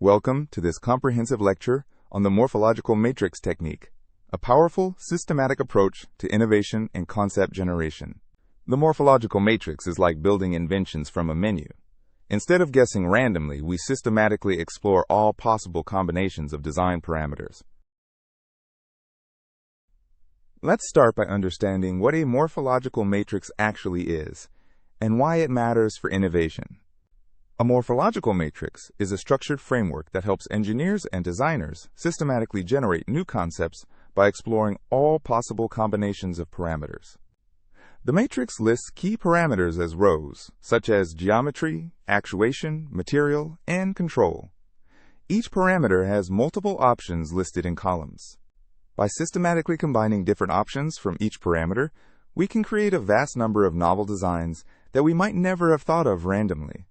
Welcome to this comprehensive lecture on the morphological matrix technique, a powerful, systematic approach to innovation and concept generation. The morphological matrix is like building inventions from a menu. Instead of guessing randomly, we systematically explore all possible combinations of design parameters. Let's start by understanding what a morphological matrix actually is and why it matters for innovation. A morphological matrix is a structured framework that helps engineers and designers systematically generate new concepts by exploring all possible combinations of parameters. The matrix lists key parameters as rows, such as geometry, actuation, material, and control. Each parameter has multiple options listed in columns. By systematically combining different options from each parameter, we can create a vast number of novel designs that we might never have thought of randomly.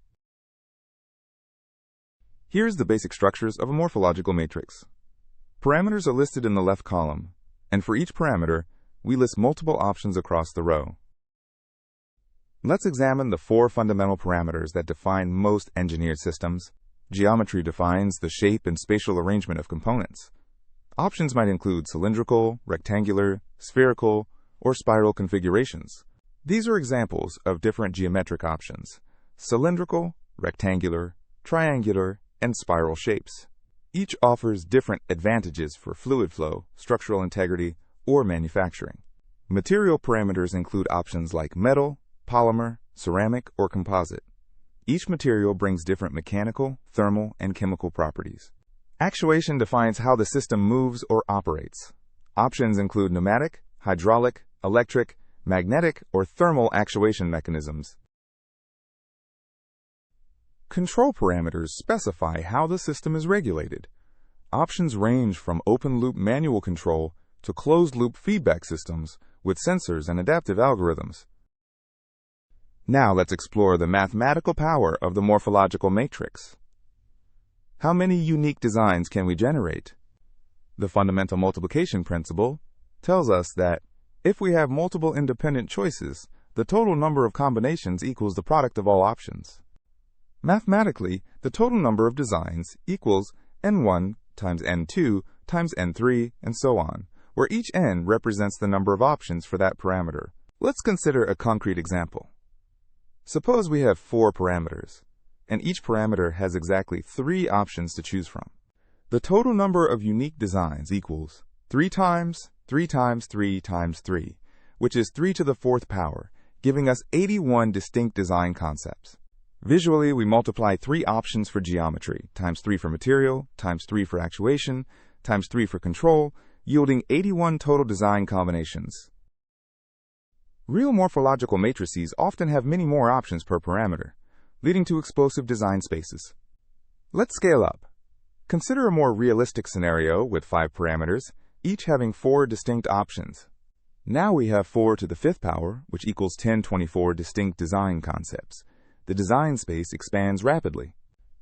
Here's the basic structures of a morphological matrix. Parameters are listed in the left column, and for each parameter, we list multiple options across the row. Let's examine the four fundamental parameters that define most engineered systems. Geometry defines the shape and spatial arrangement of components. Options might include cylindrical, rectangular, spherical, or spiral configurations. These are examples of different geometric options: cylindrical, rectangular, triangular, and spiral shapes. Each offers different advantages for fluid flow, structural integrity, or manufacturing. Material parameters include options like metal, polymer, ceramic, or composite. Each material brings different mechanical, thermal, and chemical properties. Actuation defines how the system moves or operates. Options include pneumatic, hydraulic, electric, magnetic, or thermal actuation mechanisms. Control parameters specify how the system is regulated. Options range from open-loop manual control to closed-loop feedback systems with sensors and adaptive algorithms. Now let's explore the mathematical power of the morphological matrix. How many unique designs can we generate? The fundamental multiplication principle tells us that if we have multiple independent choices, the total number of combinations equals the product of all options. Mathematically, the total number of designs equals n1 times n2 times n3 and so on, where each n represents the number of options for that parameter. Let's consider a concrete example. Suppose we have 4 parameters, and each parameter has exactly 3 options to choose from. The total number of unique designs equals 3 times 3 times 3 times 3, which is 3 to the 4th power, giving us 81 distinct design concepts. Visually, we multiply 3 options for geometry, times 3 for material, times 3 for actuation, times 3 for control, yielding 81 total design combinations. Real morphological matrices often have many more options per parameter, leading to explosive design spaces. Let's scale up. Consider a more realistic scenario with 5 parameters, each having 4 distinct options. Now we have 4 to the 5th power, which equals 1024 distinct design concepts. The design space expands rapidly.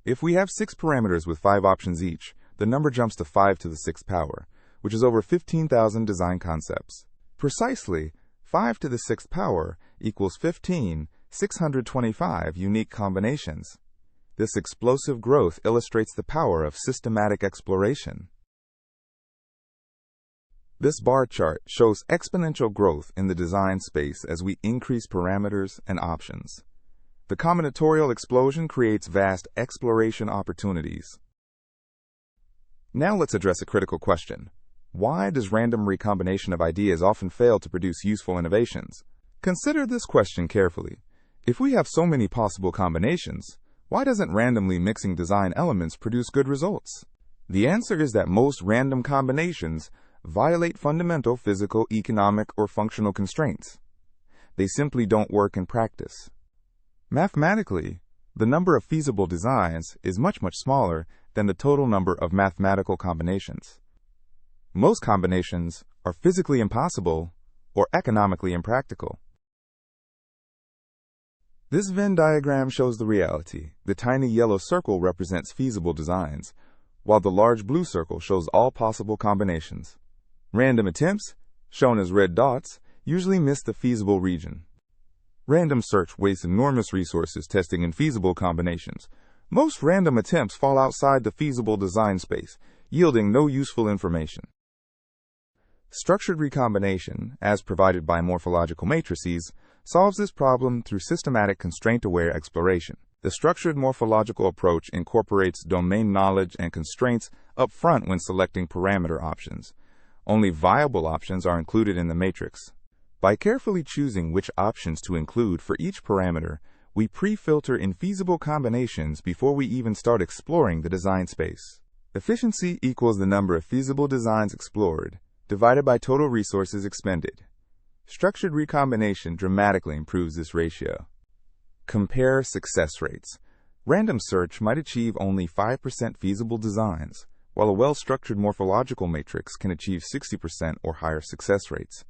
If we have 6 parameters with 5 options each, the number jumps to 5 to the 6th power, which is over 15,000 design concepts. Precisely, 5 to the 6th power equals 15,625 unique combinations. This explosive growth illustrates the power of systematic exploration. This bar chart shows exponential growth in the design space as we increase parameters and options. The combinatorial explosion creates vast exploration opportunities. Now let's address a critical question. Why does random recombination of ideas often fail to produce useful innovations? Consider this question carefully. If we have so many possible combinations, why doesn't randomly mixing design elements produce good results? The answer is that most random combinations violate fundamental physical, economic, or functional constraints. They simply don't work in practice. Mathematically, the number of feasible designs is much smaller than the total number of mathematical combinations. Most combinations are physically impossible or economically impractical. This Venn diagram shows the reality. The tiny yellow circle represents feasible designs, while the large blue circle shows all possible combinations. Random attempts, shown as red dots, usually miss the feasible region. Random search wastes enormous resources testing infeasible combinations, Most random attempts fall outside the feasible design space, yielding no useful information. Structured recombination, as provided by morphological matrices, solves this problem through systematic constraint-aware exploration. The structured morphological approach incorporates domain knowledge and constraints up front when selecting parameter options. Only viable options are included in the matrix. By carefully choosing which options to include for each parameter, we pre-filter infeasible combinations before we even start exploring the design space. Efficiency equals the number of feasible designs explored, divided by total resources expended. Structured recombination dramatically improves this ratio. Compare success rates. Random search might achieve only 5% feasible designs, while a well-structured morphological matrix can achieve 60% or higher success rates.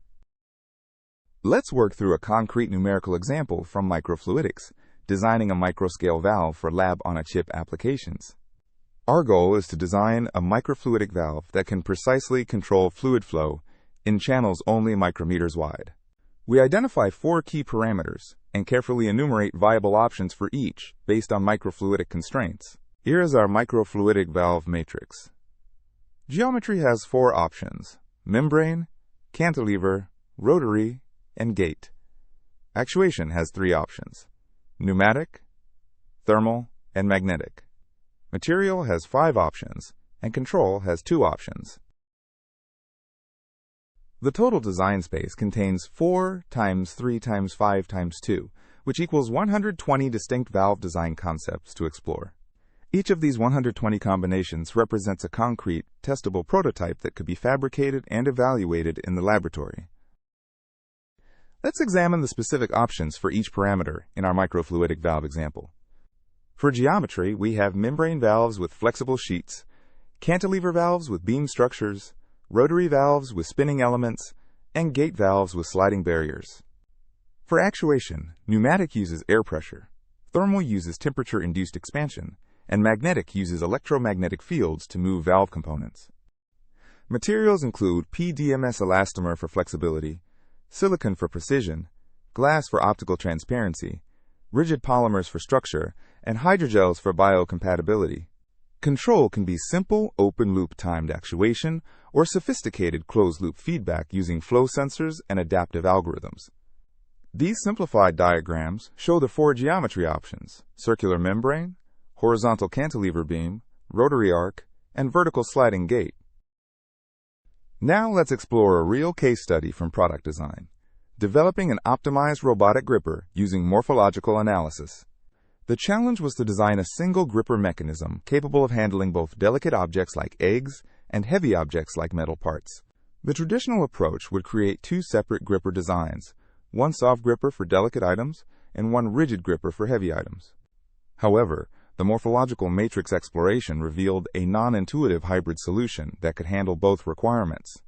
Let's work through a concrete numerical example from microfluidics, designing a microscale valve for lab-on-a-chip applications. Our goal is to design a microfluidic valve that can precisely control fluid flow in channels only micrometers wide. We identify 4 key parameters and carefully enumerate viable options for each based on microfluidic constraints. Here is our microfluidic valve matrix. Geometry has 4 options: membrane, cantilever, rotary, and gate. Actuation has 3 options: pneumatic, thermal, and magnetic. Material has 5 options, and control has 2 options. The total design space contains 4 times 3 times 5 times 2, which equals 120 distinct valve design concepts to explore. Each of these 120 combinations represents a concrete, testable prototype that could be fabricated and evaluated in the laboratory. Let's examine the specific options for each parameter in our microfluidic valve example. For geometry, we have membrane valves with flexible sheets, cantilever valves with beam structures, rotary valves with spinning elements, and gate valves with sliding barriers. For actuation, pneumatic uses air pressure, thermal uses temperature-induced expansion, and magnetic uses electromagnetic fields to move valve components. Materials include PDMS elastomer for flexibility, silicon for precision, glass for optical transparency, rigid polymers for structure, and hydrogels for biocompatibility. Control can be simple open-loop timed actuation or sophisticated closed-loop feedback using flow sensors and adaptive algorithms. These simplified diagrams show the 4 geometry options: circular membrane, horizontal cantilever beam, rotary arc, and vertical sliding gate. Now let's explore a real case study from product design: developing an optimized robotic gripper using morphological analysis. The challenge was to design a single gripper mechanism capable of handling both delicate objects like eggs and heavy objects like metal parts. The traditional approach would create 2 separate gripper designs, one soft gripper for delicate items and one rigid gripper for heavy items. However, the morphological matrix exploration revealed a non-intuitive hybrid solution that could handle both requirements.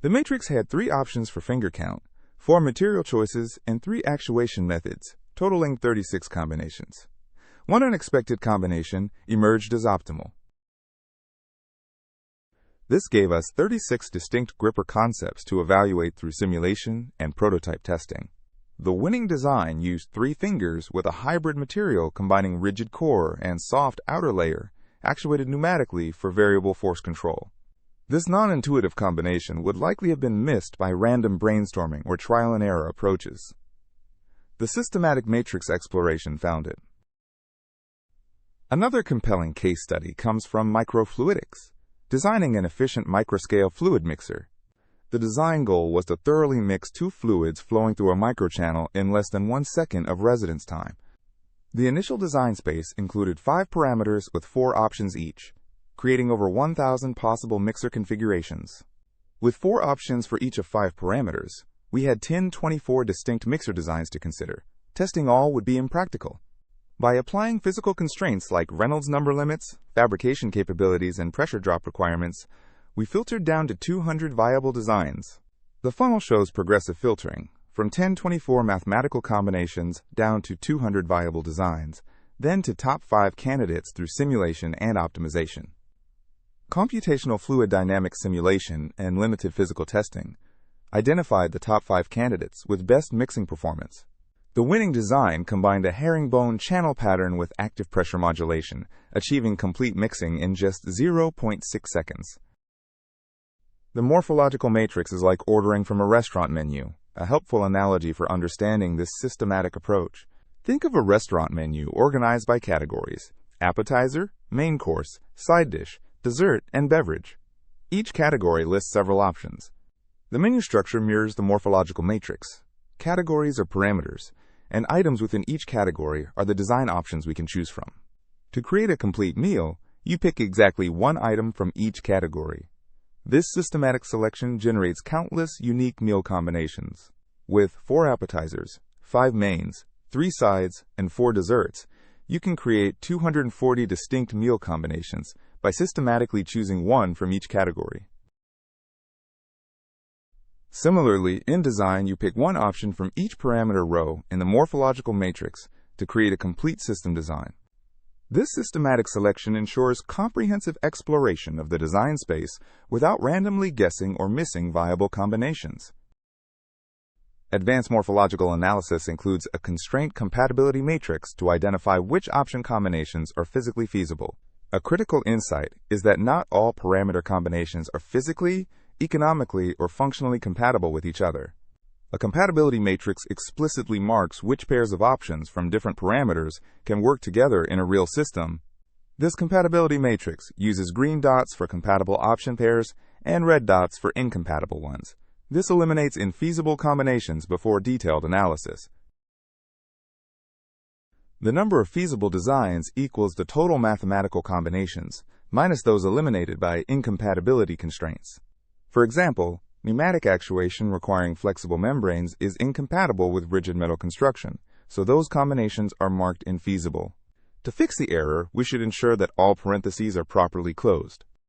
The matrix had 3 options for finger count, 4 material choices, and 3 actuation methods, totaling 36 combinations. One unexpected combination emerged as optimal. This gave us 36 distinct gripper concepts to evaluate through simulation and prototype testing. The winning design used 3 fingers with a hybrid material combining rigid core and soft outer layer, actuated pneumatically for variable force control. This non-intuitive combination would likely have been missed by random brainstorming or trial-and-error approaches. The systematic matrix exploration found it. Another compelling case study comes from microfluidics, designing an efficient microscale fluid mixer. The design goal was to thoroughly mix 2 fluids flowing through a microchannel in less than 1 second of residence time. The initial design space included 5 parameters with 4 options each, creating over 1,000 possible mixer configurations. With 4 options for each of 5 parameters, we had 24 distinct mixer designs to consider. Testing all would be impractical. By applying physical constraints like Reynolds number limits, fabrication capabilities, and pressure drop requirements, we filtered down to 200 viable designs. The funnel shows progressive filtering, from 1024 mathematical combinations down to 200 viable designs, then to top 5 candidates through simulation and optimization. Computational fluid dynamic simulation and limited physical testing identified the top 5 candidates with best mixing performance. The winning design combined a herringbone channel pattern with active pressure modulation, achieving complete mixing in just 0.6 seconds. The morphological matrix is like ordering from a restaurant menu, a helpful analogy for understanding this systematic approach. Think of a restaurant menu organized by categories: appetizer, main course, side dish, dessert, and beverage. Each category lists several options. The menu structure mirrors the morphological matrix. Categories are parameters, and items within each category are the design options we can choose from. To create a complete meal, you pick exactly one item from each category. This systematic selection generates countless unique meal combinations. With 4 appetizers, 5 mains, 3 sides, and 4 desserts, you can create 240 distinct meal combinations by systematically choosing one from each category. Similarly, in design, you pick one option from each parameter row in the morphological matrix to create a complete system design. This systematic selection ensures comprehensive exploration of the design space without randomly guessing or missing viable combinations. Advanced morphological analysis includes a constraint compatibility matrix to identify which option combinations are physically feasible. A critical insight is that not all parameter combinations are physically, economically, or functionally compatible with each other. A compatibility matrix explicitly marks which pairs of options from different parameters can work together in a real system. This compatibility matrix uses green dots for compatible option pairs and red dots for incompatible ones. This eliminates infeasible combinations before detailed analysis. The number of feasible designs equals the total mathematical combinations, minus those eliminated by incompatibility constraints. For example, pneumatic actuation requiring flexible membranes is incompatible with rigid metal construction, so those combinations are marked infeasible. To fix the error, we should ensure that all parentheses are properly closed.